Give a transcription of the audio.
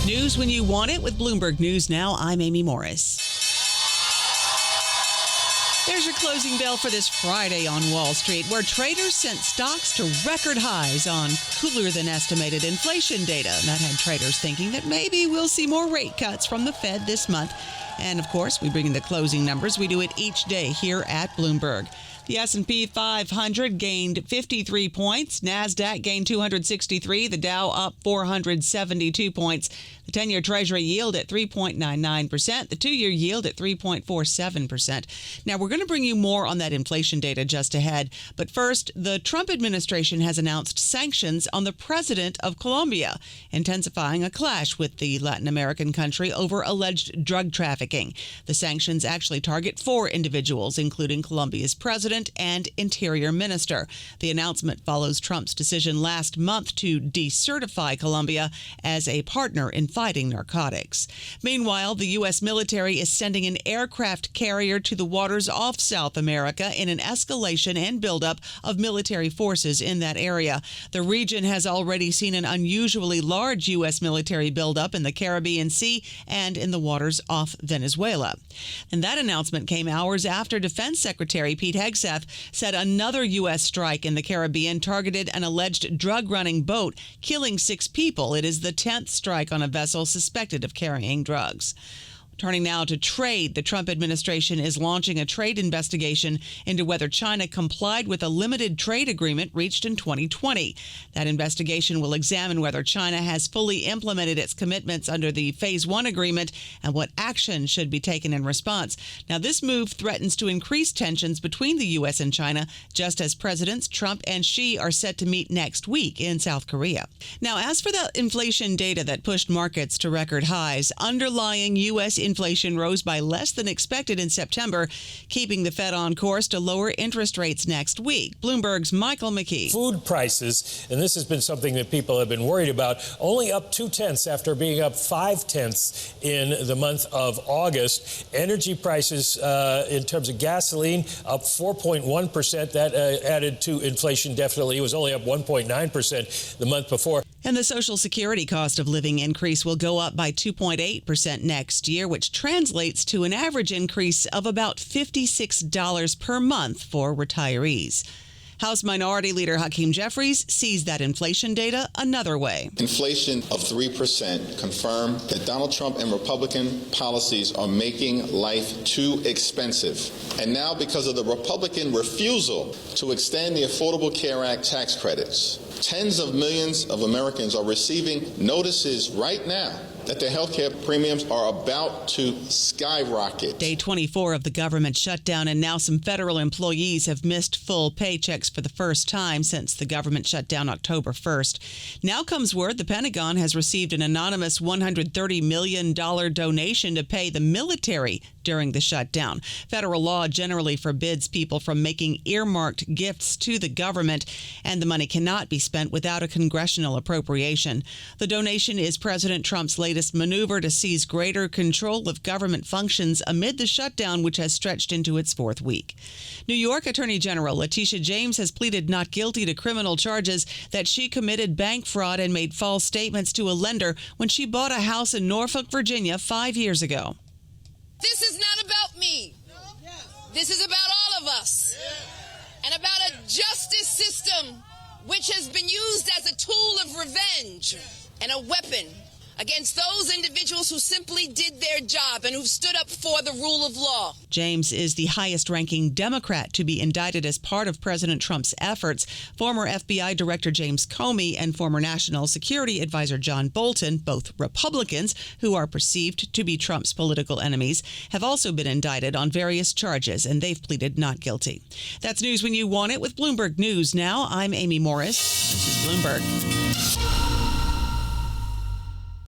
News when you want it with Bloomberg News Now. I'm Amy Morris. There's your closing bell for this Friday on Wall Street, where traders sent stocks to record highs on cooler than estimated inflation data. And that had traders thinking that maybe we'll see more rate cuts from the Fed this month. And of course, we bring in the closing numbers. We do it each day here at Bloomberg. The S&P 500 gained 53 points. NASDAQ gained 263. The Dow up 472 points. The 10-year Treasury yield at 3.99%. The 2-year yield at 3.47%. Now, we're going to bring you more on that inflation data just ahead. But first, the Trump administration has announced sanctions on the president of Colombia, intensifying a clash with the Latin American country over alleged drug trafficking. The sanctions actually target 4 individuals, including Colombia's president and interior minister. The announcement follows Trump's decision last month to decertify Colombia as a partner in fighting narcotics. Meanwhile, the U.S. military is sending an aircraft carrier to the waters off South America in an escalation and buildup of military forces in that area. The region has already seen an unusually large U.S. military buildup in the Caribbean Sea and in the waters off Venezuela. And that announcement came hours after Defense Secretary Pete Hegseth said another U.S. strike in the Caribbean targeted an alleged drug-running boat, killing 6 people. It is the 10th strike on a vessel suspected of carrying drugs. Turning now to trade, the Trump administration is launching a trade investigation into whether China complied with a limited trade agreement reached in 2020. That investigation will examine whether China has fully implemented its commitments under the Phase 1 agreement and what action should be taken in response. Now, this move threatens to increase tensions between the U.S. and China, just as Presidents Trump and Xi are set to meet next week in South Korea. Now, as for the inflation data that pushed markets to record highs, underlying U.S. inflation rose by less than expected in September, keeping the Fed on course to lower interest rates next week. Bloomberg's Michael McKee. Food prices, and this has been something that people have been worried about, only up 0.2 after being up 0.5 in the month of August. Energy prices, in terms of gasoline, up 4.1%. That added to inflation definitely. It was only up 1.9% the month before. And the Social Security cost of living increase will go up by 2.8% next year, which translates to an average increase of about $56 per month for retirees. House Minority Leader Hakeem Jeffries sees that inflation data another way. Inflation of 3% confirm that Donald Trump and Republican policies are making life too expensive. And now, because of the Republican refusal to extend the Affordable Care Act tax credits, tens of millions of Americans are receiving notices right now that their health care premiums are about to skyrocket. Day 24 of the government shutdown, and now some federal employees have missed full paychecks for the first time since the government shut down October 1st. Now comes word the Pentagon has received an anonymous $130 million donation to pay the military during the shutdown. Federal law generally forbids people from making earmarked gifts to the government, and the money cannot be spent without a congressional appropriation. The donation is President Trump's latest maneuver to seize greater control of government functions amid the shutdown, which has stretched into its 4th week. New York Attorney General Letitia James has pleaded not guilty to criminal charges that she committed bank fraud and made false statements to a lender when she bought a house in Norfolk, Virginia 5 years ago. This is not about me. This is about all of us. And about a justice system which has been used as a tool of revenge and a weapon against those individuals who simply did their job and who stood up for the rule of law. James is the highest-ranking Democrat to be indicted as part of President Trump's efforts. Former FBI Director James Comey and former National Security Advisor John Bolton, both Republicans who are perceived to be Trump's political enemies, have also been indicted on various charges, and they've pleaded not guilty. That's news when you want it with Bloomberg News Now. I'm Amy Morris. This is Bloomberg.